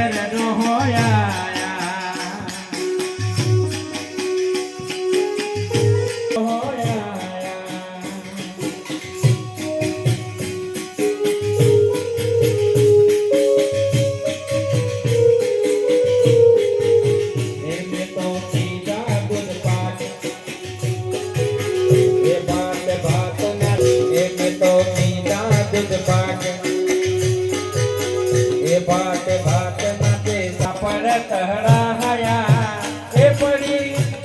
ઘેર ડોહોયા भात नाते सापर कहराया ए पड़ी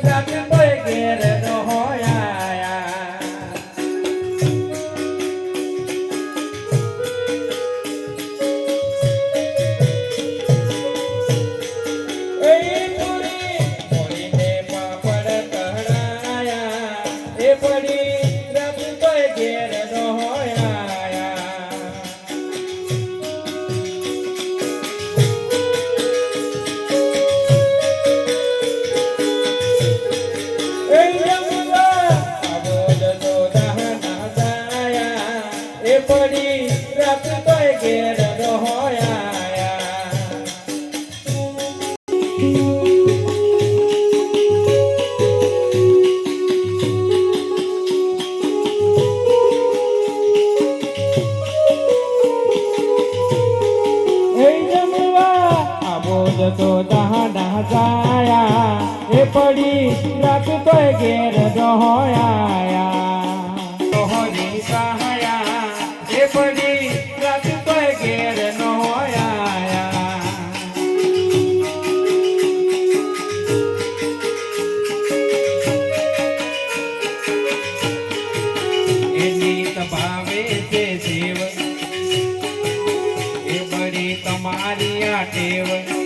रात कोई घेर न होया ए पूरी ने पापड़ कहराया ए पड़ी रात कोई घेर न होया पड़ी रात कोई घेर डोहोया तो दहा जाया ए पड़ी रात कोई घेर डोहोया डोहोरी सहाया ए पड़ी रात कोई घेर न होया नीत भावे से सेव ए बड़ी तुम्हारी टेव